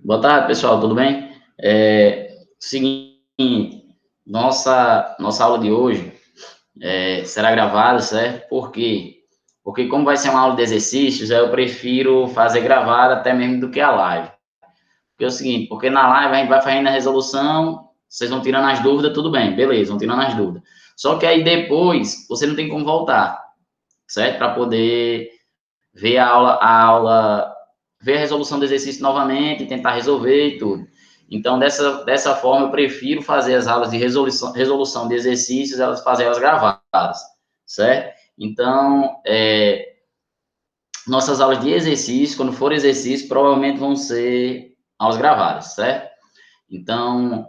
Boa tarde, pessoal, tudo bem? Seguinte, nossa aula de hoje será gravada, certo? Por quê? Porque como vai ser uma aula de exercícios, eu prefiro fazer gravada até mesmo do que a live. Porque é o seguinte, porque na live a gente vai fazendo a resolução, vocês vão tirando as dúvidas, tudo bem, beleza, vão tirando as dúvidas. Só que aí depois, você não tem como voltar, certo? Para poder ver ver a resolução do exercício novamente, tentar resolver e tudo. Então, dessa forma, eu prefiro fazer as aulas de resolução de exercícios, fazer elas gravadas, certo? Então, nossas aulas de exercício, quando for exercício, provavelmente vão ser aulas gravadas, certo? Então,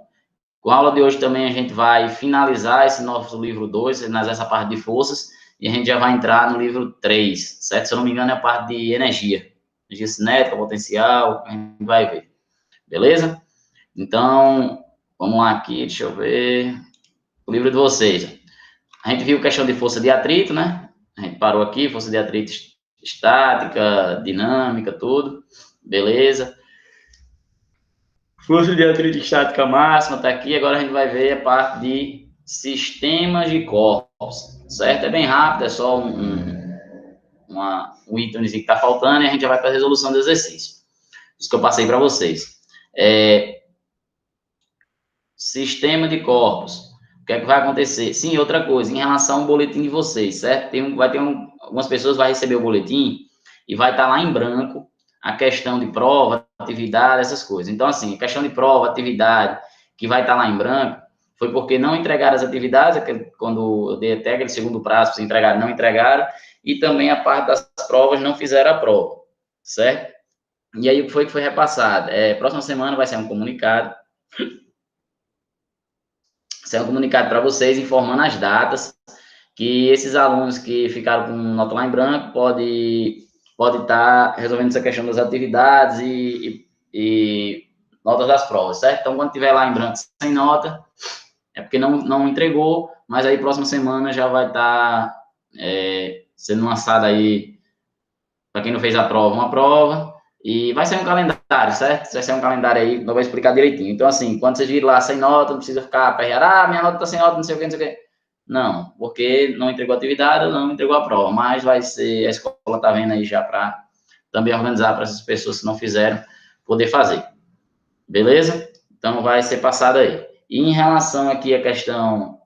com a aula de hoje também a gente vai finalizar esse nosso livro 2, finalizar essa parte de forças, e a gente já vai entrar no livro 3, certo? Se eu não me engano, é a parte de energia cinética, potencial, a gente vai ver, beleza? Então, vamos lá aqui, deixa eu ver. O livro de vocês. A gente viu questão de força de atrito, né? A gente parou aqui, força de atrito estática, dinâmica, tudo, beleza? Força de atrito estática máxima está aqui. Agora a gente vai ver a parte de sistemas de corpos, certo? É bem rápido, é só um item que está faltando e a gente já vai para a resolução do exercício. Isso que eu passei para vocês. Sistema de corpos. O que é que vai acontecer? Sim, outra coisa, em relação ao boletim de vocês, certo? Algumas pessoas vão receber o boletim e vai estar lá em branco a questão de prova, atividade, essas coisas. Então, assim, a questão de prova, atividade, que vai estar lá em branco, foi porque não entregaram as atividades, quando eu dei até aquele segundo prazo para entregar, não entregaram, e também a parte das provas não fizeram a prova, certo? E aí, o que foi repassado? Próxima semana vai ser um comunicado para vocês informando as datas que esses alunos que ficaram com nota lá em branco pode estar resolvendo essa questão das atividades e notas das provas, certo? Então, quando tiver lá em branco sem nota, é porque não entregou, mas aí próxima semana já vai estar sendo lançada aí, para quem não fez a prova, uma prova, e vai ser um calendário, certo? Vai ser um calendário aí, eu vou explicar direitinho. Então, assim, quando vocês virem lá sem nota, não precisa ficar aperreado, minha nota tá sem nota, não sei o que, não sei o que. Não, porque não entregou a atividade, não entregou a prova, mas vai ser, a escola tá vendo aí já para também organizar para essas pessoas que não fizeram poder fazer. Beleza? Então, vai ser passado aí. E em relação aqui à questão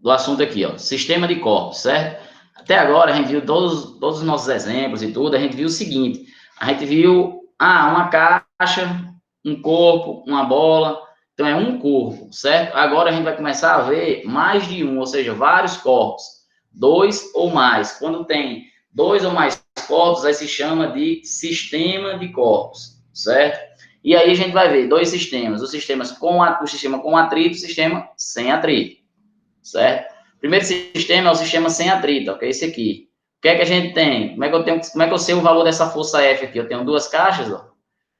do assunto aqui, ó, sistema de corpos, certo? Até agora a gente viu todos os nossos exemplos e tudo, a gente viu o seguinte, a gente viu, uma caixa, um corpo, uma bola, então é um corpo, certo? Agora a gente vai começar a ver mais de um, ou seja, vários corpos, dois ou mais. Quando tem dois ou mais corpos, aí se chama de sistema de corpos, certo? E aí a gente vai ver dois sistemas, o sistema com atrito e o sistema sem atrito, certo? O primeiro sistema é o sistema sem atrito, ok? Esse aqui. O que é que a gente tem? Como é que eu sei o valor dessa força F aqui? Eu tenho duas caixas, ó.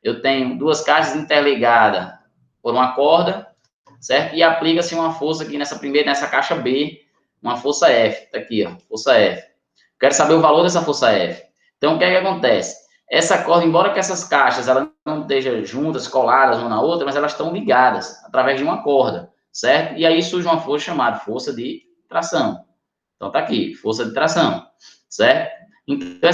Eu tenho duas caixas interligadas por uma corda, certo? E aplica-se uma força aqui nessa caixa B, uma força F, tá aqui, ó, força F. Quero saber o valor dessa força F. Então, o que é que acontece? Essa corda, embora que essas caixas elas não estejam juntas, coladas uma na outra, mas elas estão ligadas através de uma corda, certo? E aí surge uma força chamada força de tração. Então, tá aqui, força de tração, certo? Então,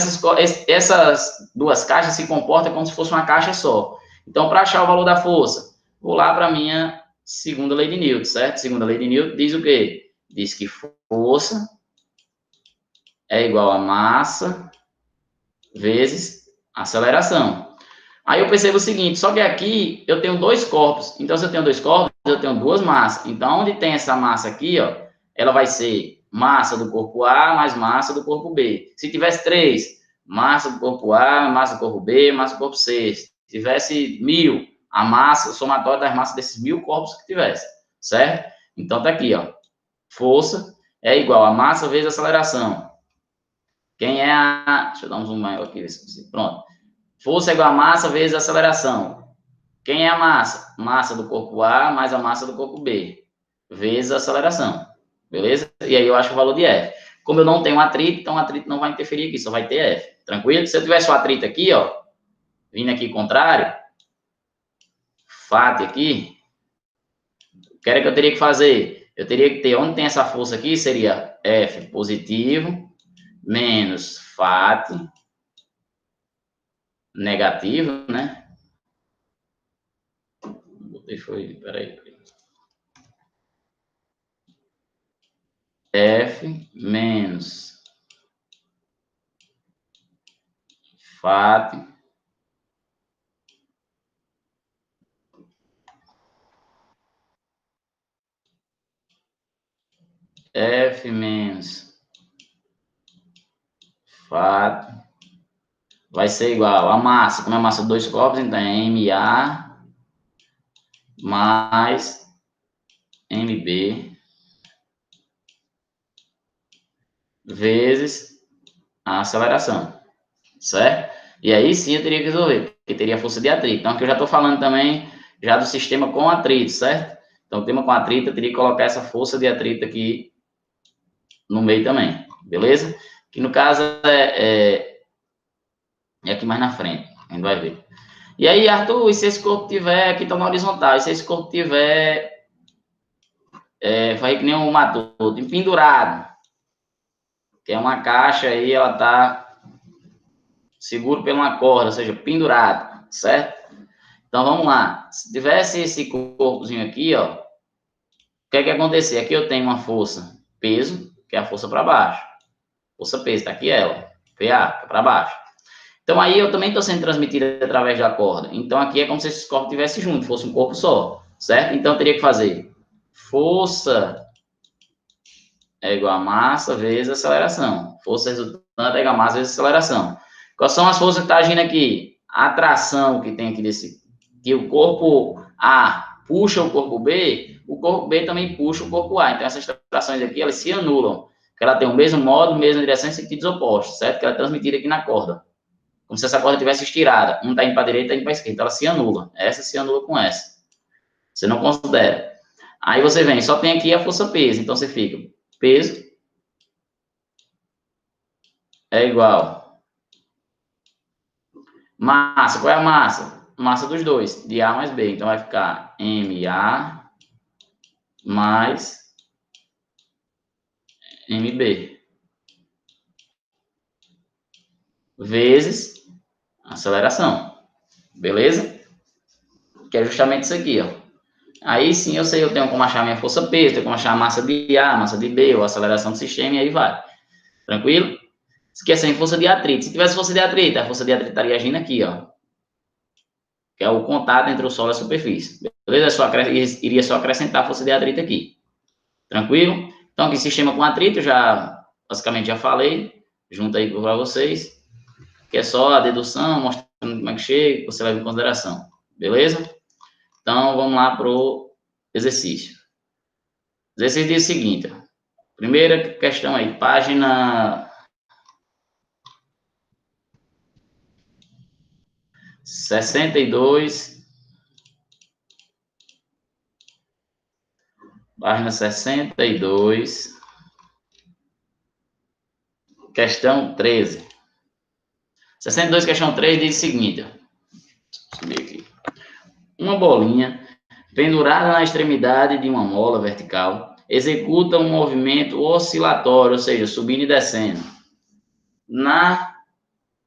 essas duas caixas se comportam como se fosse uma caixa só. Então, para achar o valor da força, vou lá para a minha segunda lei de Newton, certo? Segunda lei de Newton diz o quê? Diz que força é igual a massa vezes aceleração. Aí eu percebo o seguinte, só que aqui eu tenho dois corpos. Então, se eu tenho dois corpos, eu tenho duas massas. Então, onde tem essa massa aqui, ó, ela vai ser massa do corpo A mais massa do corpo B. Se tivesse três, massa do corpo A, massa do corpo B, massa do corpo C. Se tivesse 1000, a massa, o somatório das massas desses 1000 corpos que tivesse, certo? Então, tá aqui, ó. Força é igual a massa vezes aceleração. Quem é a... Deixa eu dar um zoom maior aqui. Pronto. Força é igual a massa vezes aceleração. Quem é a massa? Massa do corpo A mais a massa do corpo B, vezes a aceleração. Beleza? E aí eu acho o valor de F. Como eu não tenho atrito, então atrito não vai interferir aqui, só vai ter F. Tranquilo? Se eu tivesse o atrito aqui, ó, vindo aqui contrário, FAT aqui, o que era que eu teria que fazer? Eu teria que ter, onde tem essa força aqui, seria F positivo, menos FAT negativo, né? Botei foi, peraí. F menos FAT F menos FAT vai ser igual a massa, como é a massa de dois corpos, então é MA mais MB vezes a aceleração, certo? E aí sim eu teria que resolver, porque teria força de atrito. Então aqui eu já estou falando também já do sistema com atrito, certo? Então o tema com atrito eu teria que colocar essa força de atrito aqui no meio também, beleza? Que no caso é aqui mais na frente, a gente vai ver. E aí, Arthur, e se esse corpo tiver, aqui está na horizontal, e se esse corpo tiver, vai que nem um matoto, pendurado, que é uma caixa aí, ela tá seguro por uma corda, ou seja, pendurado, certo? Então, vamos lá. Se tivesse esse corpozinho aqui, ó, o que é que ia acontecer? Aqui eu tenho uma força peso, que é a força para baixo. Força peso, tá aqui ela, PA, para baixo. Então, aí eu também estou sendo transmitido através da corda. Então, aqui é como se esses corpos estivessem juntos, fosse um corpo só, certo? Então, eu teria que fazer força é igual a massa vezes aceleração. Força resultante é igual a massa vezes aceleração. Quais são as forças que estão agindo aqui? A atração que tem aqui desse... Que o corpo A puxa o corpo B também puxa o corpo A. Então, essas trações aqui, elas se anulam. Porque ela tem o mesmo modo, mesma direção em sentidos opostos, certo? Que ela é transmitida aqui na corda. Como se essa corda tivesse estirada. Um está indo para a direita, está indo para a esquerda. Então, ela se anula. Essa se anula com essa. Você não considera. Aí você vem, só tem aqui a força peso. Então, você fica peso é igual. Massa, qual é a massa? Massa dos dois, de A mais B. Então, vai ficar MA mais MB. Vezes a aceleração. Beleza? Que é justamente isso aqui, ó. Aí sim eu sei, eu tenho como achar minha força peso, tenho como achar a massa de A, a massa de B, ou a aceleração do sistema, e aí vai. Tranquilo? Isso aqui é sem força de atrito. Se tivesse força de atrito, a força de atrito estaria agindo aqui, ó. Que é o contato entre o solo e a superfície. Beleza? Iria só acrescentar a força de atrito aqui. Tranquilo? Então, aqui sistema com atrito, já basicamente já falei, junto aí para vocês, que é só a dedução, mostrando como é que chega, você leva em consideração. Beleza? Então, vamos lá para o exercício. O exercício diz o seguinte, ó. Primeira questão aí, página 62, página 62, questão 13. 62, questão 3 diz o seguinte, ó. Deixa eu subir aqui. Uma bolinha pendurada na extremidade de uma mola vertical executa um movimento oscilatório, ou seja, subindo e descendo. Na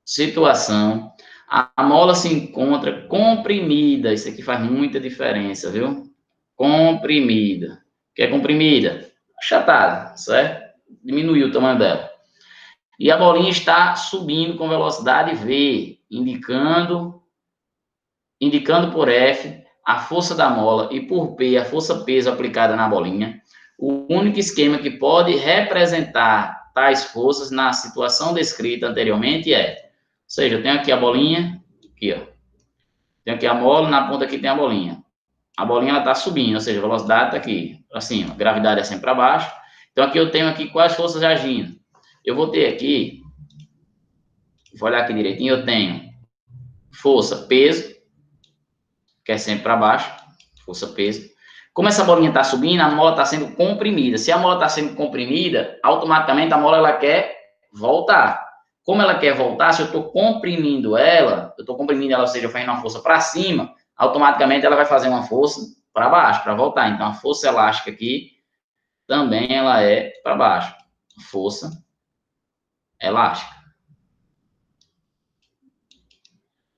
situação, a mola se encontra comprimida. Isso aqui faz muita diferença, viu? Comprimida. O que é comprimida? Achatada, certo? Diminuiu o tamanho dela. E a bolinha está subindo com velocidade V, indicando por F a força da mola e por P a força peso aplicada na bolinha. O único esquema que pode representar tais forças na situação descrita anteriormente é, ou seja, eu tenho aqui a bolinha, aqui ó, tenho aqui a mola, na ponta aqui tem a bolinha. A bolinha ela está subindo, ou seja, a velocidade está aqui para cima, a gravidade é sempre para baixo. Então aqui eu tenho aqui quais forças agindo. Eu vou ter aqui, vou olhar aqui direitinho, eu tenho força, peso, que é sempre para baixo, força, peso. Como essa bolinha está subindo, a mola está sendo comprimida. Se a mola está sendo comprimida, automaticamente a mola ela quer voltar. Como ela quer voltar, se eu estou comprimindo ela, ou seja, fazendo uma força para cima, automaticamente ela vai fazer uma força para baixo, para voltar. Então, a força elástica aqui também ela é para baixo. Força elástica.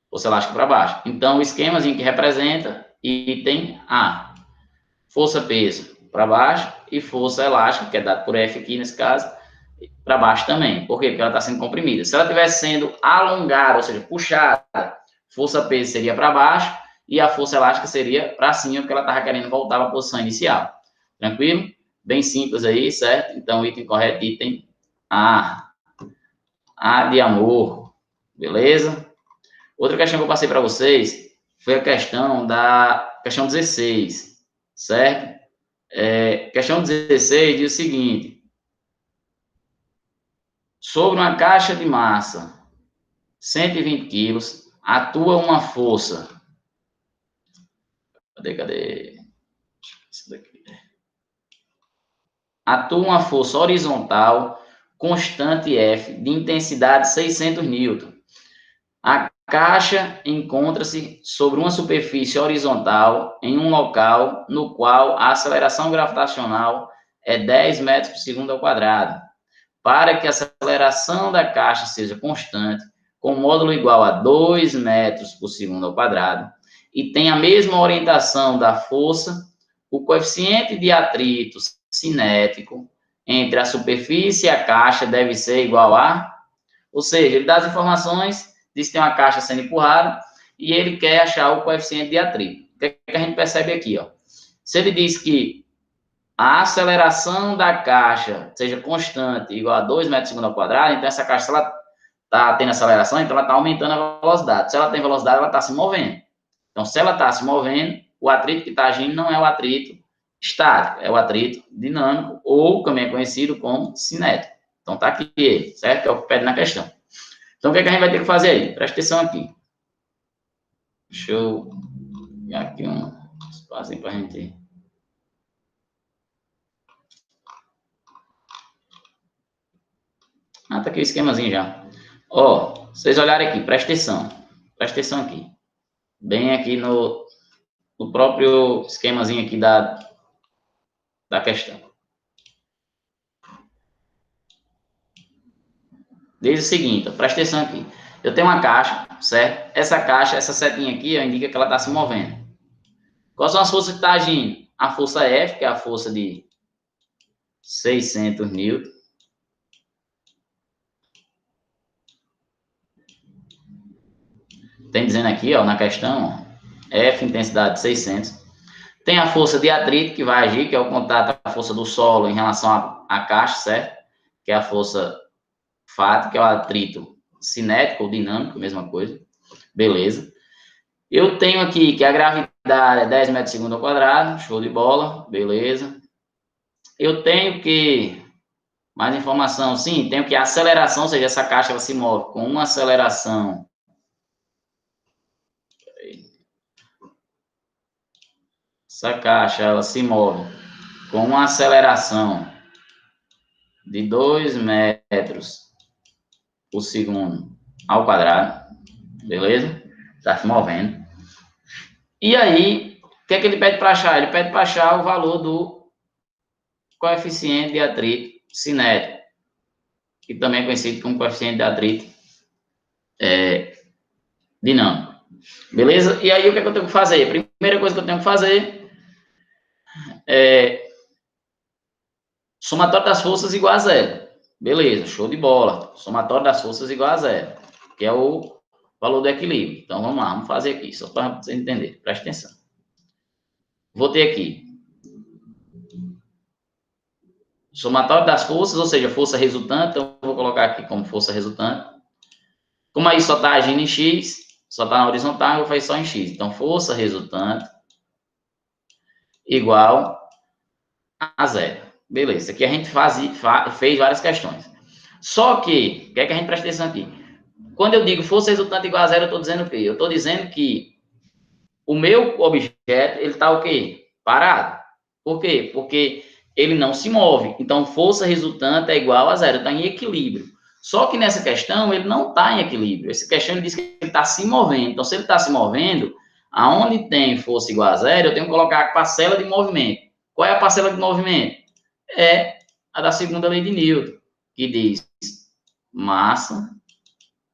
Força elástica para baixo. Então, o esquemazinho que representa item A. Força peso para baixo e força elástica, que é dado por F aqui nesse caso, para baixo também. Por quê? Porque ela está sendo comprimida. Se ela estivesse sendo alongada, ou seja, puxada, força peso seria para baixo e a força elástica seria para cima, porque ela estava querendo voltar para a posição inicial. Tranquilo? Bem simples aí, certo? Então, item correto, item A. A de amor. Beleza? Outra questão que eu passei para vocês foi a questão da questão 16, certo? Questão 16 diz o seguinte: sobre uma caixa de massa 120 quilos, atua uma força. Cadê? Isso daqui. Atua uma força horizontal constante F de intensidade 600 N. A caixa encontra-se sobre uma superfície horizontal em um local no qual a aceleração gravitacional é 10 metros por segundo ao quadrado. Para que a aceleração da caixa seja constante, com módulo igual a 2 metros por segundo ao quadrado, e tem a mesma orientação da força, o coeficiente de atrito cinético entre a superfície e a caixa deve ser igual a... Ou seja, ele dá as informações, diz que tem uma caixa sendo empurrada, e ele quer achar o coeficiente de atrito. O que, é que a gente percebe aqui? Ó? Se ele diz que a aceleração da caixa seja constante, igual a 2 metros por segundo ao quadrado, então essa caixa, se ela está tendo aceleração, então ela está aumentando a velocidade. Se ela tem velocidade, ela está se movendo. Então, se ela está se movendo, o atrito que está agindo não é o atrito estático, é o atrito dinâmico, ou também é conhecido como cinético. Então, está aqui ele, certo? Que é o que pede na questão. Então, o que, é que a gente vai ter que fazer aí? Presta atenção aqui. Deixa eu pegar aqui um espaço para a gente... Ah, tá aqui o esquemazinho já. Ó, vocês olharem aqui, presta atenção. Presta atenção aqui. Bem aqui no próprio esquemazinho aqui da questão. Diz o seguinte, ó, presta atenção aqui. Eu tenho uma caixa, certo? Essa caixa, essa setinha aqui, ó, indica que ela está se movendo. Quais são as forças que estão agindo? A força F, que é a força de 600 newton. Tem dizendo aqui, ó, na questão, ó, F, intensidade de 600. Tem a força de atrito, que vai agir, que é o contato, a força do solo em relação à caixa, certo? Que é a força FAT, que é o atrito cinético ou dinâmico, mesma coisa. Beleza. Eu tenho aqui que a gravidade é 10 metros por segundo ao quadrado, show de bola, beleza. Eu tenho que, mais informação, sim, tenho que a aceleração, ou seja, essa caixa ela se move com uma aceleração. Essa caixa ela se move com uma aceleração de 2 metros por segundo ao quadrado, beleza? Está se movendo. E aí, o que é que ele pede para achar? Ele pede para achar o valor do coeficiente de atrito cinético, que também é conhecido como coeficiente de atrito dinâmico. Beleza? E aí, o que é que eu tenho que fazer? A primeira coisa que eu tenho que fazer é somatório das forças igual a zero. Beleza, show de bola. Somatório das forças igual a zero, que é o valor do equilíbrio. Então, vamos lá, vamos fazer aqui, só para você entender. Presta atenção. Vou ter aqui somatório das forças, ou seja, força resultante. Então, eu vou colocar aqui como força resultante. Como aí só está agindo em X, só está na horizontal, eu vou fazer só em X. Então, força resultante igual a zero. Beleza, aqui a gente fez várias questões. Só que, o que é que a gente presta atenção aqui? Quando eu digo força resultante igual a zero, eu estou dizendo o quê? Eu estou dizendo que o meu objeto, ele está o quê? Parado. Por quê? Porque ele não se move. Então, força resultante é igual a zero, está em equilíbrio. Só que nessa questão, ele não está em equilíbrio. Essa questão, ele diz que ele está se movendo. Então, se ele está se movendo, aonde tem força igual a zero, eu tenho que colocar a parcela de movimento. Qual é a parcela de movimento? É a da segunda lei de Newton, que diz massa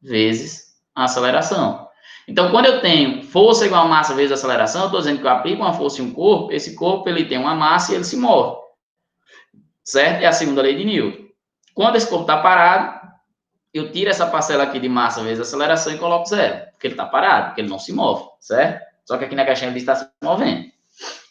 vezes a aceleração. Então, quando eu tenho força igual a massa vezes a aceleração, eu estou dizendo que eu aplico uma força em um corpo, esse corpo ele tem uma massa e ele se move. Certo? É a segunda lei de Newton. Quando esse corpo está parado, eu tiro essa parcela aqui de massa vezes aceleração e coloco zero, porque ele está parado, porque ele não se move, certo? Só que aqui na caixinha ele está se movendo.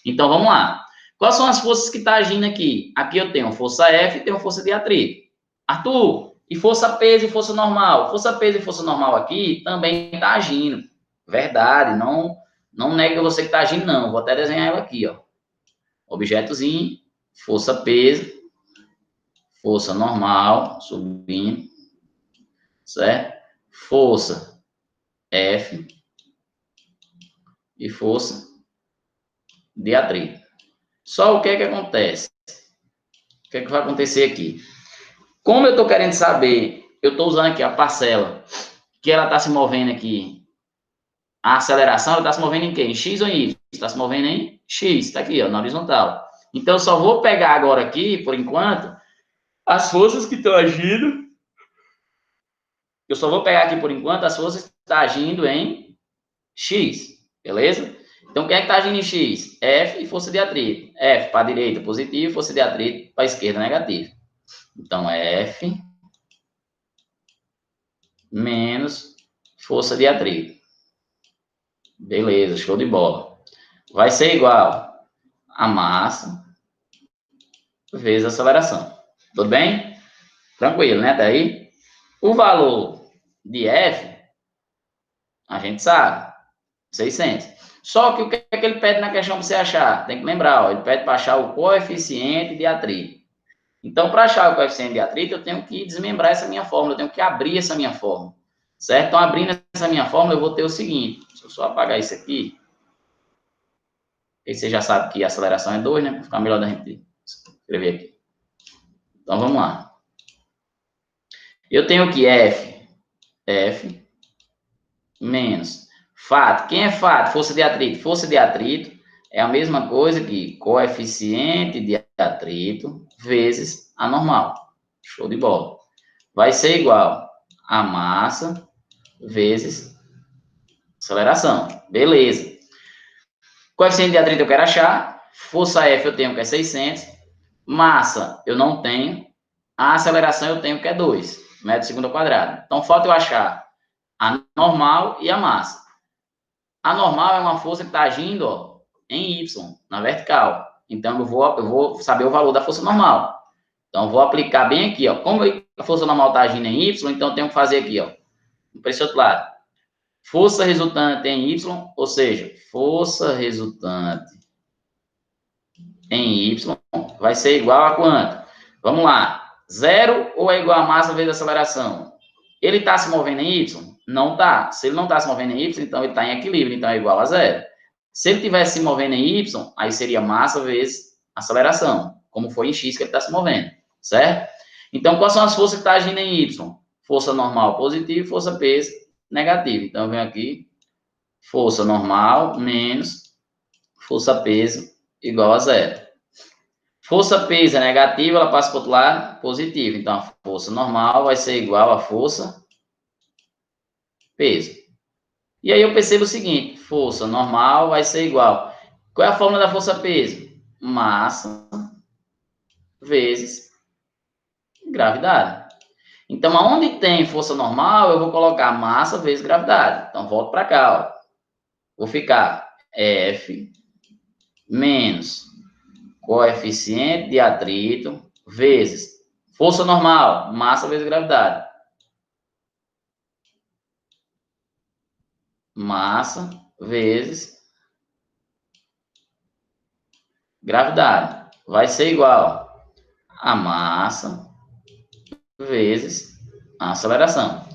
Então, vamos lá. Quais são as forças que estão agindo aqui? Aqui eu tenho força F e tenho força de atrito. Arthur, e força peso e força normal? Força peso e força normal aqui também está agindo. Verdade, não nega você que está agindo, não. Vou até desenhar ela aqui, ó. Objetozinho, força peso, força normal, subindo, certo? Força F e força de atrito. Só o que é que acontece? O que é que vai acontecer aqui? Como eu estou querendo saber, eu estou usando aqui a parcela, que ela está se movendo aqui, a aceleração, ela está se movendo em quê? Em X ou em Y? Está se movendo em X, está aqui, ó, na horizontal. Então, eu só vou pegar agora aqui, por enquanto, as forças que estão agindo. Eu só vou pegar aqui, por enquanto, as forças que estão agindo em X, beleza? Então, quem é que está agindo em X? F e força de atrito. F para a direita, positivo, força de atrito para a esquerda, negativo. Então, F menos força de atrito. Beleza, show de bola. Vai ser igual a massa vezes a aceleração. Tudo bem? Tranquilo, né? Até aí? O valor de F, a gente sabe, 600. Só que o que é que ele pede na questão para você achar? Tem que lembrar, ó, ele pede para achar o coeficiente de atrito. Então, para achar o coeficiente de atrito, eu tenho que desmembrar essa minha fórmula, eu tenho que abrir essa minha fórmula. Certo? Então, abrindo essa minha fórmula, eu vou ter o seguinte. Deixa eu só apagar isso aqui. Aí você já sabe que a aceleração é 2, né? Para ficar melhor da gente escrever aqui. Então, vamos lá. Eu tenho aqui F menos fato. Quem é fato? Força de atrito. Força de atrito é a mesma coisa que coeficiente de atrito vezes a normal. Show de bola. Vai ser igual a massa vezes aceleração. Beleza. Coeficiente de atrito eu quero achar. Força F eu tenho que é 600. Massa eu não tenho. A aceleração eu tenho que é 2 metros segundo ao quadrado. Então, falta eu achar a normal e a massa. A normal é uma força que está agindo, ó, em Y, na vertical. Então, eu vou saber o valor da força normal. Então, eu vou aplicar bem aqui, ó. Como a força normal está agindo em Y, então eu tenho que fazer aqui, ó. Para esse outro lado. Força resultante em Y, ou seja, força resultante em Y vai ser igual a quanto? Vamos lá. 0 ou é igual a massa vezes a aceleração? Ele está se movendo em Y? Não está. Se ele não está se movendo em Y, então ele está em equilíbrio, então é igual a 0. Se ele estivesse se movendo em Y, aí seria massa vezes aceleração, como foi em X que ele está se movendo, certo? Então, quais são as forças que estão agindo em Y? Força normal positivo, força peso negativo. Então, eu venho aqui, força normal menos força peso igual a 0. Força peso é negativa, ela passa para o outro lado, positivo. Então, a força normal vai ser igual a força peso. E aí eu percebo o seguinte, força normal vai ser igual. Qual é a fórmula da força peso? Massa vezes gravidade. Então, aonde tem força normal, eu vou colocar massa vezes gravidade. Então, volto para cá, ó. Vou ficar F menos coeficiente de atrito vezes força normal, massa vezes gravidade. Massa vezes gravidade. Vai ser igual a massa vezes a aceleração.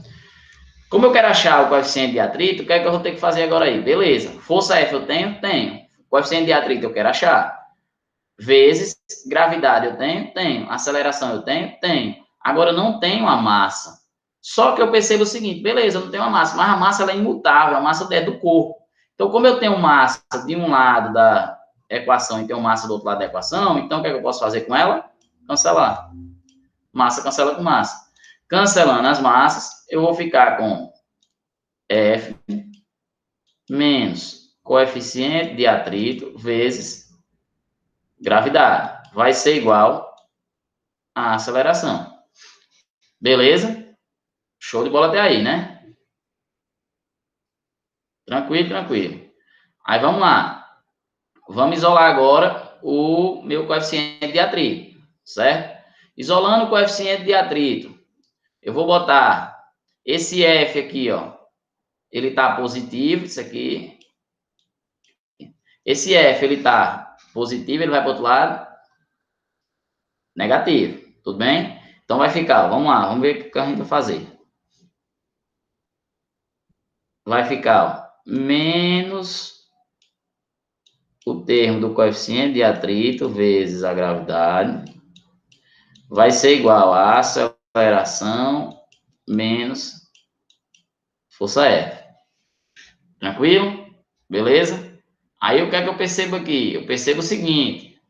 Como eu quero achar o coeficiente de atrito, o que é que eu vou ter que fazer agora aí? Beleza. Força F eu tenho? Tenho. Coeficiente de atrito eu quero achar. Vezes gravidade eu tenho? Tenho. Aceleração eu tenho? Tenho. Agora eu não tenho a massa. Só que eu percebo o seguinte, beleza, eu não tenho uma massa, mas a massa ela é imutável, a massa é do corpo. Então, como eu tenho massa de um lado da equação e tenho massa do outro lado da equação, então o que é que eu posso fazer com ela? Cancelar. Massa cancela com massa. Cancelando as massas, eu vou ficar com F menos coeficiente de atrito vezes gravidade. Vai ser igual a aceleração. Beleza? Show de bola até aí, né? Tranquilo, tranquilo. Aí vamos lá. Vamos isolar agora o meu coeficiente de atrito, certo? Isolando o coeficiente de atrito, eu vou botar esse F aqui, ó. Ele tá positivo, isso aqui. Esse F, ele tá positivo, ele vai para o outro lado negativo. Tudo bem? Então vai ficar, vamos lá, vamos ver o que a gente vai fazer. Vai ficar, ó, menos o termo do coeficiente de atrito vezes a gravidade vai ser igual a aceleração menos força F. Tranquilo? Beleza? Aí o que é que eu percebo aqui? Eu percebo o seguinte.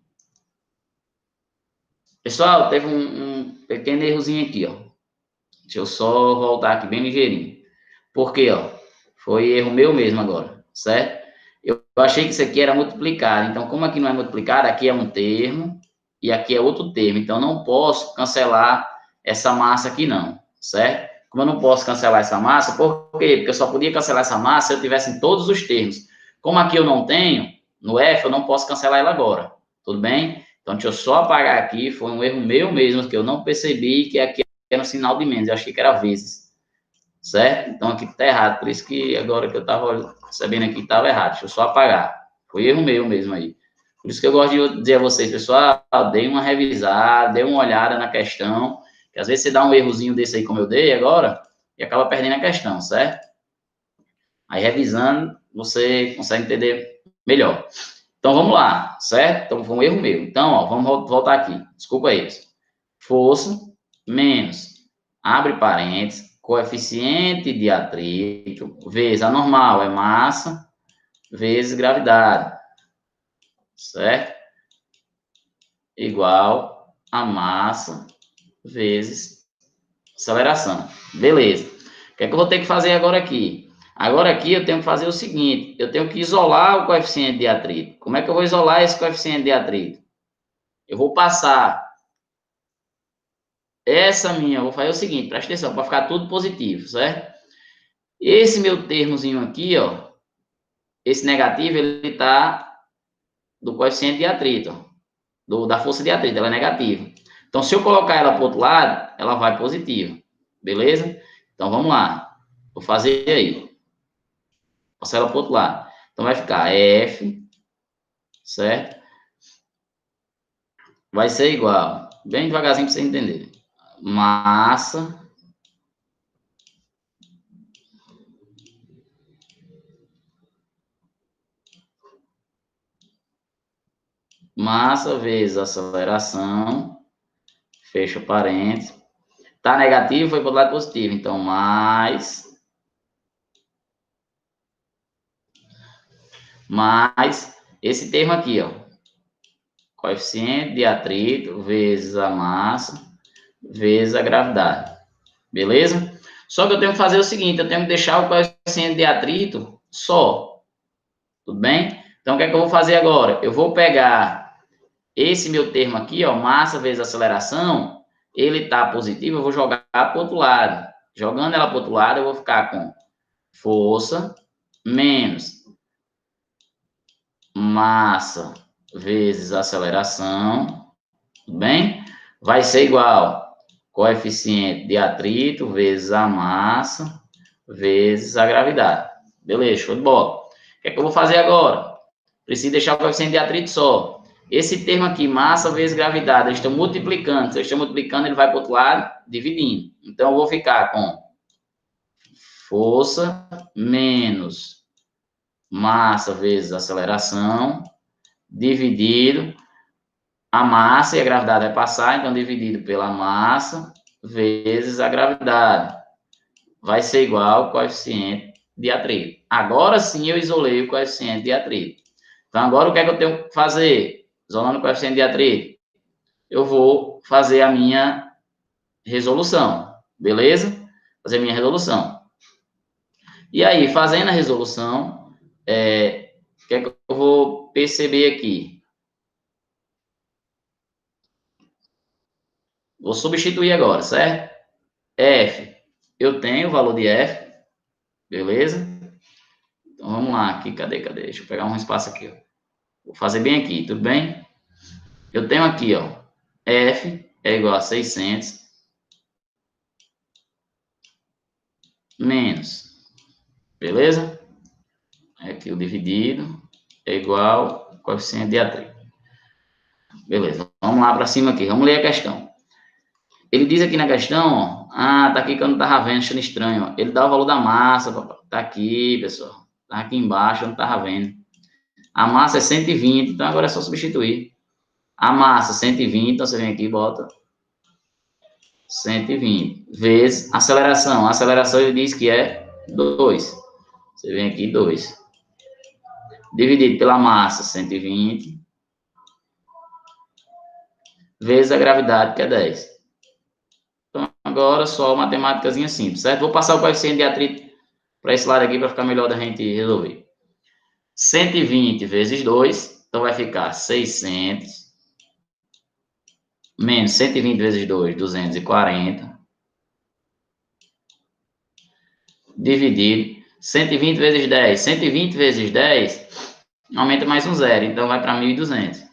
Pessoal, teve um pequeno errozinho aqui, ó. Deixa eu só voltar aqui bem ligeirinho. Por quê, ó? Foi erro meu mesmo agora, certo? Eu achei que isso aqui era multiplicado. Então, como aqui não é multiplicado, aqui é um termo e aqui é outro termo. Então, não posso cancelar essa massa aqui não, certo? Como eu não posso cancelar essa massa, por quê? Porque eu só podia cancelar essa massa se eu tivesse em todos os termos. Como aqui eu não tenho, no F eu não posso cancelar ela agora, tudo bem? Então, deixa eu só apagar aqui, foi um erro meu mesmo, que eu não percebi que aqui era um sinal de menos, eu achei que era vezes, certo? Então, aqui está errado, por isso que agora que eu estava sabendo aqui estava errado, deixa eu só apagar, foi erro meu mesmo aí. Por isso que eu gosto de dizer a vocês, pessoal, dê uma revisada, dê uma olhada na questão, que às vezes você dá um errozinho desse aí, como eu dei agora, e acaba perdendo a questão, certo? Aí, revisando, você consegue entender melhor. Então, vamos lá, certo? Então, foi um erro meu. Então, ó, vamos voltar aqui. Desculpa aí. Força menos, abre parênteses, coeficiente de atrito, vezes a normal é massa, vezes gravidade, certo? Igual a massa vezes aceleração. Beleza. O que é que eu vou ter que fazer agora aqui? Agora aqui eu tenho que fazer o seguinte, eu tenho que isolar o coeficiente de atrito. Como é que eu vou isolar esse coeficiente de atrito? Eu vou passar essa minha, eu vou fazer o seguinte, presta atenção, para ficar tudo positivo, certo? Esse meu termozinho aqui, ó, esse negativo, ele tá do coeficiente de atrito, ó, da força de atrito, ela é negativa. Então, se eu colocar ela para o outro lado, ela vai positiva, beleza? Então, vamos lá. Vou fazer aí. Passar ela para o outro lado. Então, vai ficar F, certo? Vai ser igual, bem devagarzinho para vocês entenderem. Massa vezes aceleração, fecha parênteses. Tá negativo, foi para o lado positivo. Então, mais esse termo aqui, ó. Coeficiente de atrito vezes a massa vezes a gravidade. Beleza? Só que eu tenho que fazer o seguinte, eu tenho que deixar o coeficiente de atrito só. Tudo bem? Então, o que é que eu vou fazer agora? Eu vou pegar esse meu termo aqui, ó, massa vezes aceleração, ele tá positivo, eu vou jogar para o outro lado. Jogando ela para o outro lado, eu vou ficar com força menos massa vezes aceleração, tudo bem? Vai ser igual coeficiente de atrito vezes a massa vezes a gravidade. Beleza, show de bola. O que é que eu vou fazer agora? Preciso deixar o coeficiente de atrito só. Esse termo aqui, massa vezes gravidade, eles estão multiplicando. Se eles estão multiplicando, ele vai para o outro lado, dividindo. Então, eu vou ficar com força menos massa vezes aceleração, dividido, a massa e a gravidade vai passar, então dividido pela massa vezes a gravidade. vai ser igual ao coeficiente de atrito. Agora sim eu isolei o coeficiente de atrito. Então, agora o que é que eu tenho que fazer? Isolando o coeficiente de atrito, eu vou fazer a minha resolução, beleza? Fazer a minha resolução. E aí, fazendo a resolução, o que é que eu vou perceber aqui? Vou substituir agora, certo? F, eu tenho o valor de F, beleza? Então, vamos lá, aqui, cadê? Deixa eu pegar um espaço aqui, ó. Vou fazer bem aqui, tudo bem? Eu tenho aqui, ó, F é igual a 600 menos, beleza? Aqui o dividido é igual ao coeficiente de atrito. Beleza, vamos lá para cima aqui, vamos ler a questão. Ele diz aqui na questão, ó, tá aqui que eu não tava vendo, achando estranho, ó. Ele dá o valor da massa, papai. Tá aqui, pessoal. Tá aqui embaixo, eu não tava vendo. A massa é 120, então agora é só substituir. A massa 120, então você vem aqui e bota 120 vezes aceleração. A aceleração ele diz que é 2. Você vem aqui 2. Dividido pela massa, 120. Vezes a gravidade, que é 10. Então, agora só matemáticazinha simples, certo? Vou passar o coeficiente de atrito para esse lado aqui para ficar melhor da gente resolver. 120 vezes 2, então vai ficar 600, menos 120 vezes 2, 240, dividido 120 vezes 10. 120 vezes 10 aumenta mais um zero, então vai para 1.200.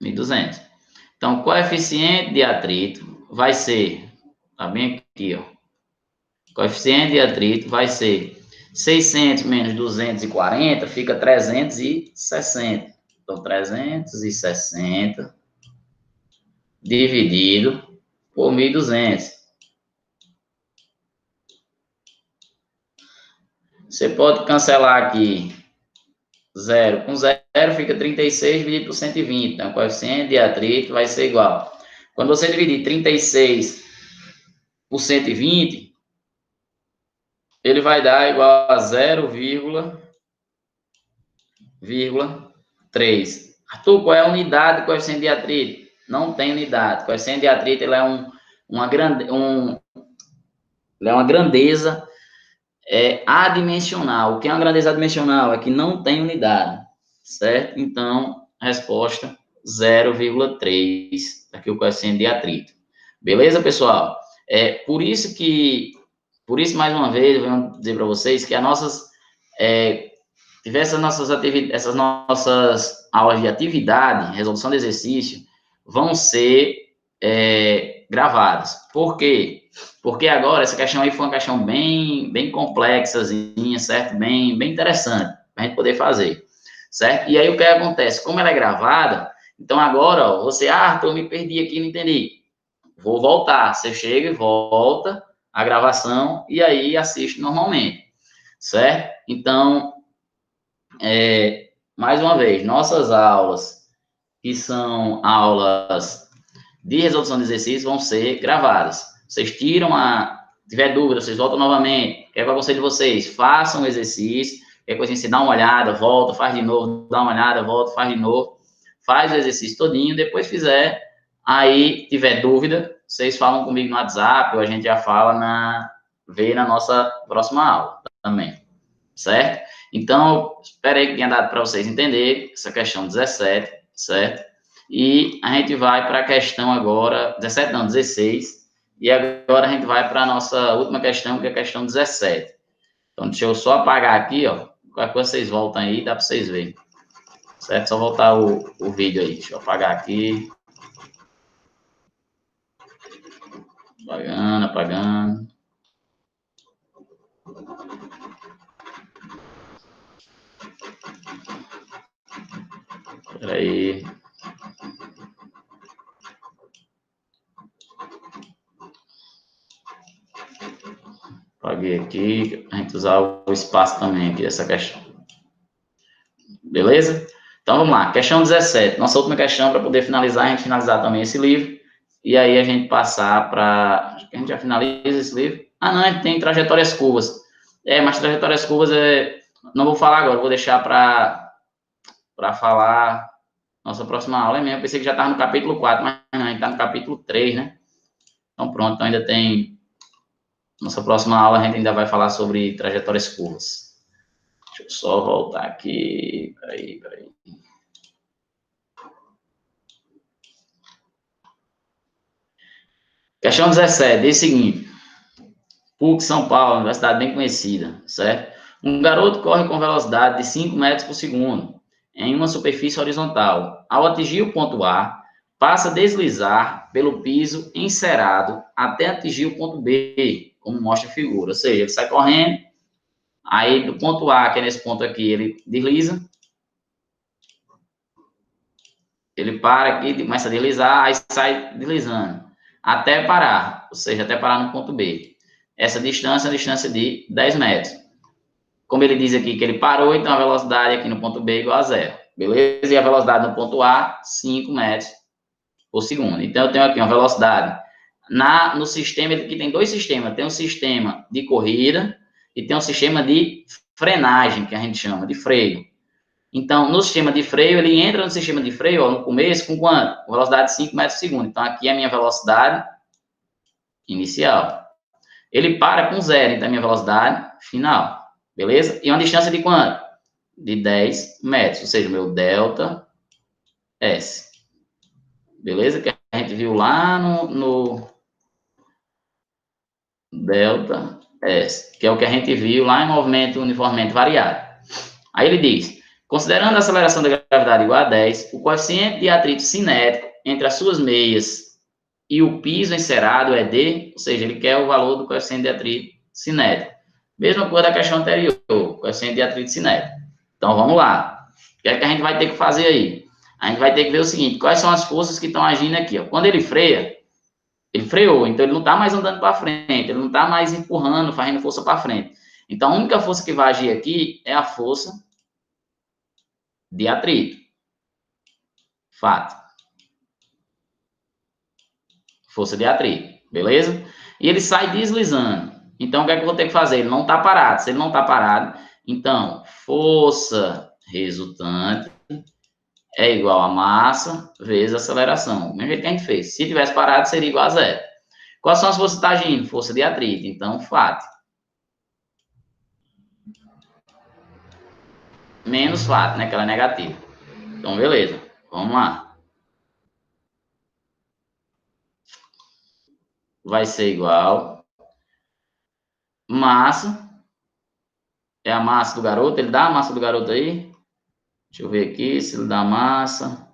1.200. Então, o coeficiente de atrito vai ser, tá bem aqui, ó. O coeficiente de atrito vai ser 600 menos 240, fica 360. Então, 360 dividido por 1.200. Você pode cancelar aqui 0 com 0, fica 36 dividido por 120. Então, o coeficiente de atrito vai ser igual. Quando você dividir 36 por 120, ele vai dar igual a 0,3. Arthur, qual é a unidade do coeficiente de atrito? Não tem unidade. O coeficiente de atrito ele é uma grandeza adimensional. O que é uma grandeza adimensional? É que não tem unidade, certo? Então, a resposta 0,3. Aqui o coeficiente de atrito. Beleza, pessoal? Por isso, mais uma vez, eu venho dizer para vocês que essas nossas aulas de atividade, resolução de exercício, vão ser gravadas. Por quê? Porque agora essa questão aí foi uma questão bem complexazinha, certo? Bem interessante para a gente poder fazer, certo? E aí o que acontece? Como ela é gravada, então agora, ó, você, Arthur, eu me perdi aqui, não entendi. Vou voltar. Você chega e volta a gravação e aí assiste normalmente, certo? Então, mais uma vez, nossas aulas, que são aulas de resolução de exercícios, vão ser gravadas. Vocês tiver dúvida, vocês voltam novamente. Quero para vocês de vocês, façam o exercício, qualquer coisa assim, você dá uma olhada, volta, faz de novo, dá uma olhada, volta, faz de novo, faz o exercício todinho, depois fizer, aí tiver dúvida, vocês falam comigo no WhatsApp, ou a gente já fala vê na nossa próxima aula também, certo? Então, espero aí que tenha dado para vocês entenderem essa questão 17, certo? E a gente vai para a questão agora, 17 não, 16, e agora a gente vai para a nossa última questão, que é a questão 17. Então, deixa eu só apagar aqui, ó, qualquer coisa vocês voltam aí, dá para vocês verem, certo? Só voltar o vídeo aí, deixa eu apagar aqui. Apagando. Espera aí. Apaguei aqui, a gente usar o espaço também aqui dessa questão. Beleza? Então vamos lá, questão 17. Nossa última questão para poder finalizar, a gente finalizar também esse livro e aí a gente passar para... Acho que a gente já finaliza esse livro. Ah, não, a gente tem trajetórias curvas. Mas trajetórias curvas não vou falar agora, vou deixar para falar nossa próxima aula. Eu pensei que já estava no capítulo 4, mas não, a gente está no capítulo 3, né? Então, pronto, então ainda tem... Nossa próxima aula a gente ainda vai falar sobre trajetórias curvas. Deixa eu só voltar aqui. Peraí. Questão 17, diz o seguinte. PUC São Paulo, universidade bem conhecida, certo? Um garoto corre com velocidade de 5 metros por segundo em uma superfície horizontal. Ao atingir o ponto A, passa a deslizar pelo piso encerado até atingir o ponto B, como mostra a figura. Ou seja, ele sai correndo, aí do ponto A, que é nesse ponto aqui, ele desliza, ele para aqui, começa a deslizar, aí sai deslizando, até parar, ou seja, até parar no ponto B. Essa distância é a distância de 10 metros. Como ele diz aqui que ele parou, então a velocidade aqui no ponto B é igual a zero. Beleza? E a velocidade no ponto A, 5 metros por segundo. Então, eu tenho aqui uma velocidade. No sistema, ele aqui tem dois sistemas. Tem um sistema de corrida e tem um sistema de frenagem, que a gente chama de freio. Então, no sistema de freio, ele entra no sistema de freio, ó, no começo, com quanto? Velocidade de 5 metros por segundo. Então, aqui é a minha velocidade inicial. Ele para com zero, então, a minha velocidade final. Beleza? E uma distância de quanto? De 10 metros, ou seja, o meu delta S. Beleza? Que a gente viu lá no delta S, que é o que a gente viu lá em movimento uniformemente variado. Aí ele diz, considerando a aceleração da gravidade igual a 10, o coeficiente de atrito cinético entre as suas meias e o piso encerado é D, ou seja, ele quer o valor do coeficiente de atrito cinético. Mesma coisa da questão anterior, coeficiente de atrito cinético. Então, vamos lá. O que é que a gente vai ter que fazer aí? A gente vai ter que ver o seguinte, quais são as forças que estão agindo aqui. Ó. Quando ele freia, ele freou, então ele não está mais andando para frente, ele não está mais empurrando, fazendo força para frente. Então, a única força que vai agir aqui é a força de atrito. Fato. Força de atrito, beleza? E ele sai deslizando. Então, o que é que eu vou ter que fazer? Ele não está parado. Se ele não está parado, então, força resultante é igual a massa vezes aceleração. Do mesmo jeito que a gente fez. Se tivesse parado, seria igual a zero. Quais são as forças que estão agindo? Força de atrito. Então, fato. Menos fato, né? Que ela é negativa. Então, beleza. Vamos lá. Vai ser igual. Massa. É a massa do garoto. Ele dá a massa do garoto aí? Deixa eu ver aqui se ele dá massa.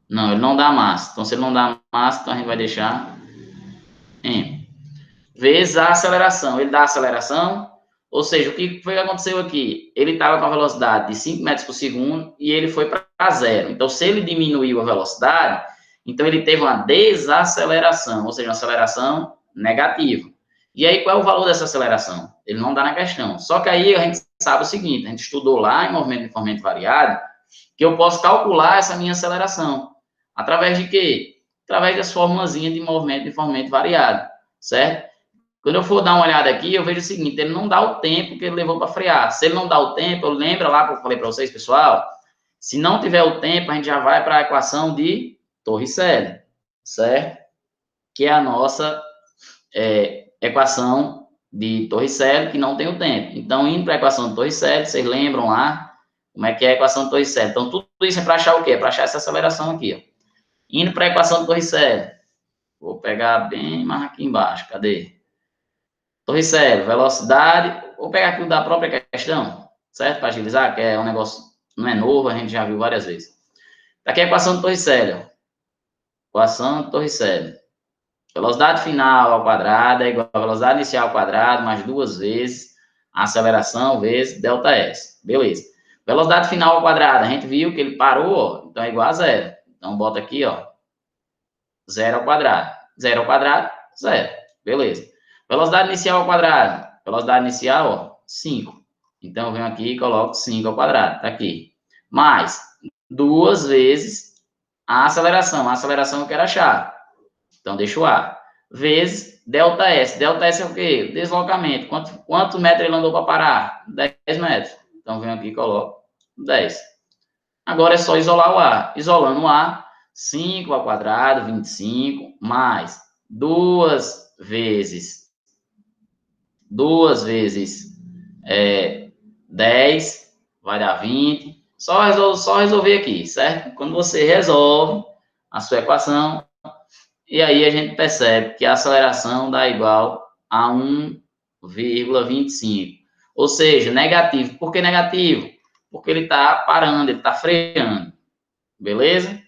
Não, ele não dá massa. Então, se ele não dá massa, então a gente vai deixar M. Vezes a aceleração. Ele dá aceleração. Ou seja, o que foi que aconteceu aqui? Ele estava com a velocidade de 5 metros por segundo e ele foi para zero. Então, se ele diminuiu a velocidade, então ele teve uma desaceleração, ou seja, uma aceleração negativa. E aí, qual é o valor dessa aceleração? Ele não dá na questão. Só que aí a gente sabe o seguinte, a gente estudou lá em movimento uniformemente variado, que eu posso calcular essa minha aceleração. Através de quê? Através das formulazinhas de movimento uniformemente variado, certo? Quando eu for dar uma olhada aqui, eu vejo o seguinte, ele não dá o tempo que ele levou para frear. Se ele não dá o tempo, eu lembro lá que eu falei para vocês, pessoal, se não tiver o tempo, a gente já vai para a equação de Torricelli, certo? Que é a nossa equação de Torricelli, que não tem o tempo. Então, indo para a equação de Torricelli, vocês lembram lá como é que é a equação de Torricelli. Então, tudo isso é para achar o quê? Para achar essa aceleração aqui, ó. Indo para a equação de Torricelli, vou pegar bem mais aqui embaixo, cadê? Torricelli, velocidade, vou pegar aqui o da própria questão, certo? Para agilizar, que é um negócio, não é novo, a gente já viu várias vezes. Aqui é a equação de Torricelli, ó. Equação de Torricelli. Velocidade final ao quadrado é igual a velocidade inicial ao quadrado, mais duas vezes a aceleração vezes ΔS. Beleza. Velocidade final ao quadrado, a gente viu que ele parou, ó, então é igual a zero. Então, bota aqui, ó, zero ao quadrado. Zero ao quadrado, zero. Beleza. Velocidade inicial ao quadrado. Velocidade inicial, ó, 5. Então, eu venho aqui e coloco 5 ao quadrado. Tá aqui. Mais duas vezes a aceleração. A aceleração eu quero achar. Então, deixa o A. Vezes ΔS. ΔS é o quê? Deslocamento. Quantos metros ele andou para parar? 10 metros. Então, venho aqui e coloco 10. Agora é só isolar o A. Isolando o A, 5 ao quadrado, 25, mais 2 vezes 10, vai dar 20. Só resolver aqui, certo? Quando você resolve a sua equação, e aí a gente percebe que a aceleração dá igual a 1,25. Ou seja, negativo. Por que negativo? Porque ele está parando, ele está freando. Beleza?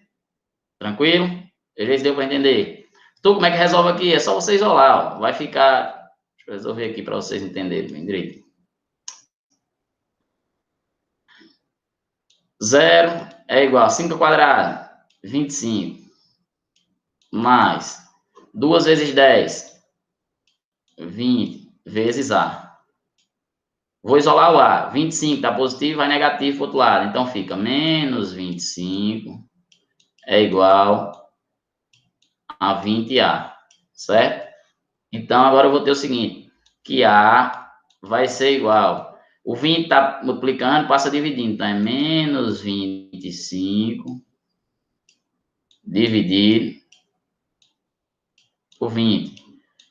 Tranquilo? Beleza? Deu para entender? Então, como é que resolve aqui? É só você isolar. Ó. Vai ficar... Deixa eu resolver aqui para vocês entenderem bem direito. 0 é igual a 5 ao quadrado, 25, mais 2 vezes 10, 20, vezes A. Vou isolar o A. 25 está positivo, vai negativo para o outro lado. Então, fica menos 25 é igual a 20A, certo? Então, agora eu vou ter o seguinte, que A vai ser igual... O 20 está multiplicando, passa dividindo. Então, é menos 25 dividido por 20.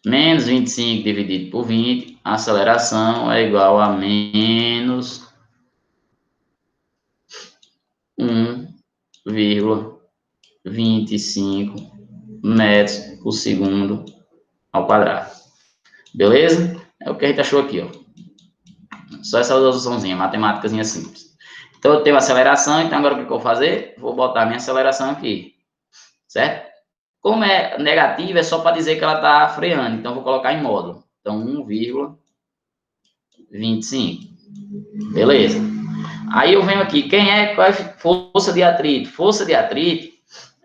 Menos 25 dividido por 20, a aceleração é igual a menos 1,25 metros por segundo ao quadrado. Beleza? É o que a gente achou aqui, ó. Só essa resoluçãozinha, matemáticazinha simples. Então, eu tenho aceleração, então agora o que eu vou fazer? Vou botar minha aceleração aqui, certo? Como é negativa, é só para dizer que ela está freando, então vou colocar em módulo. Então, 1,25. Beleza. Aí eu venho aqui, qual é a força de atrito? Força de atrito,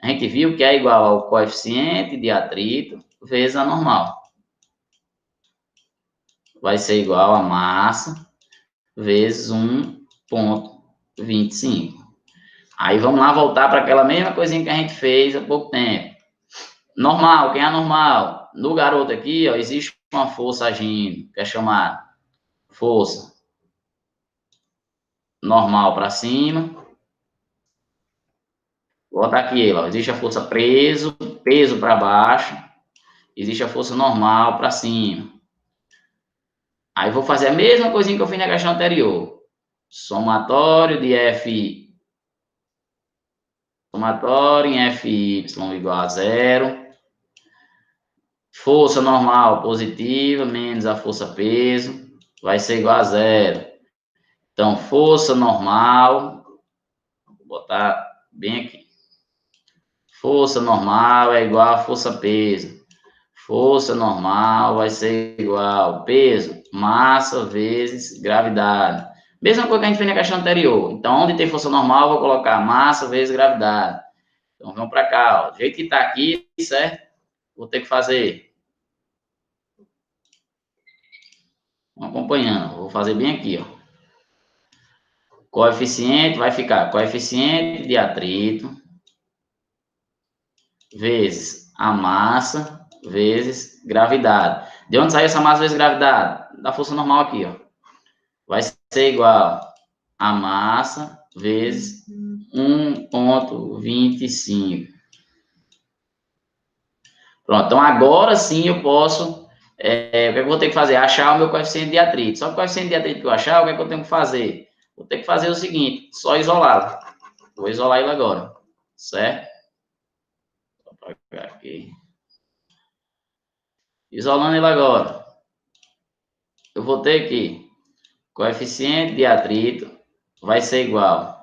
a gente viu que é igual ao coeficiente de atrito vezes a normal. Vai ser igual a massa vezes 1,25. Aí vamos lá voltar para aquela mesma coisinha que a gente fez há pouco tempo. Normal, quem é normal? No garoto aqui, ó, existe uma força agindo, que é chamada força normal para cima. Vou botar aqui, ó, existe a força peso para baixo, existe a força normal para cima. Aí vou fazer a mesma coisinha que eu fiz na questão anterior. Somatório de F. Somatório em Fy igual a 0. Força normal positiva menos a força peso vai ser igual a 0. Então, força normal, vou botar bem aqui. Força normal é igual a força peso. Força normal vai ser igual peso, massa vezes gravidade. Mesma coisa que a gente fez na questão anterior. Então, onde tem força normal, eu vou colocar massa vezes gravidade. Então, vamos para cá. Ó. Do jeito que está aqui, certo? Vou ter que fazer. Vamos acompanhando. Vou fazer bem aqui. Ó. Coeficiente vai ficar coeficiente de atrito vezes a massa vezes gravidade. De onde saiu essa massa vezes gravidade? Da força normal aqui, ó. Vai ser igual a massa vezes 1,25. Pronto, então agora sim eu posso... o que eu vou ter que fazer? Achar o meu coeficiente de atrito. Só que o coeficiente de atrito que eu achar, o que eu tenho que fazer? Vou ter que fazer o seguinte, só isolá-lo. Vou isolar ele agora, certo? Vou apagar aqui. Isolando ele agora, eu vou ter que coeficiente de atrito vai ser igual.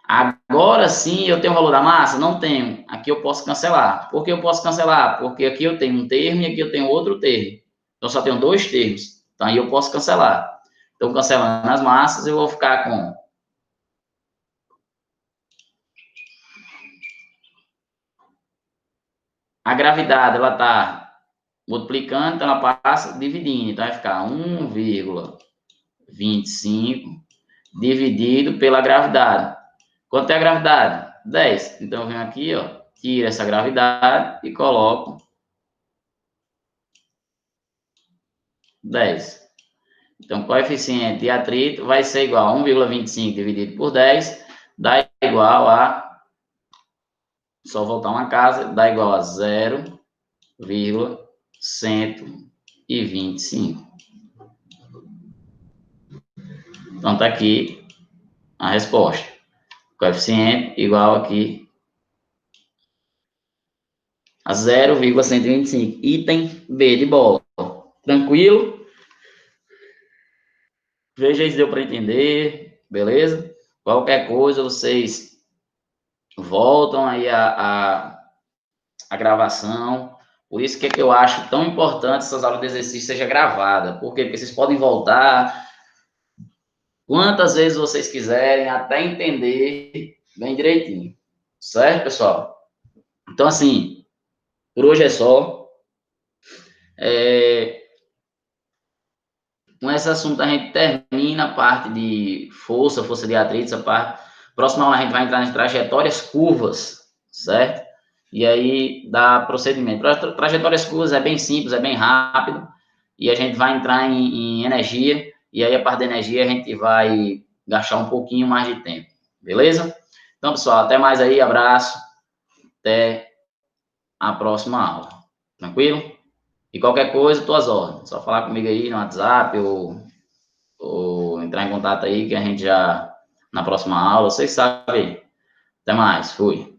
Agora sim eu tenho o valor da massa? Não tenho. Aqui eu posso cancelar. Por que eu posso cancelar? Porque aqui eu tenho um termo e aqui eu tenho outro termo. Então só tenho dois termos. Então aí eu posso cancelar. Então cancelando as massas eu vou ficar com a gravidade, ela está multiplicando, então ela passa dividindo. Então vai ficar 1,25 dividido pela gravidade. Quanto é a gravidade? 10. Então eu venho aqui, ó, tiro essa gravidade e coloco 10. Então, o coeficiente de atrito vai ser igual a 1,25 dividido por 10, dá igual a, só voltar uma casa, dá igual a 0,125. Então, tá aqui a resposta. Coeficiente igual aqui a 0,125. Item B de bola. Tranquilo? Veja aí se deu para entender, beleza? Qualquer coisa, vocês voltam aí a gravação. Por isso que eu acho tão importante essas aulas de exercício seja gravada. Por quê? Porque vocês podem voltar quantas vezes vocês quiserem até entender bem direitinho. Certo, pessoal? Então, assim, por hoje é só. Com esse assunto a gente termina a parte de força de atrito, essa parte. Próxima aula a gente vai entrar nas trajetórias curvas, certo? E aí dá procedimento. Trajetórias curvas é bem simples, é bem rápido. E a gente vai entrar em energia. E aí a parte da energia a gente vai gastar um pouquinho mais de tempo. Beleza? Então, pessoal, até mais aí. Abraço. Até a próxima aula. Tranquilo? E qualquer coisa, tuas ordens. Só falar comigo aí no WhatsApp ou entrar em contato aí que a gente já, na próxima aula, vocês sabem. Até mais, fui.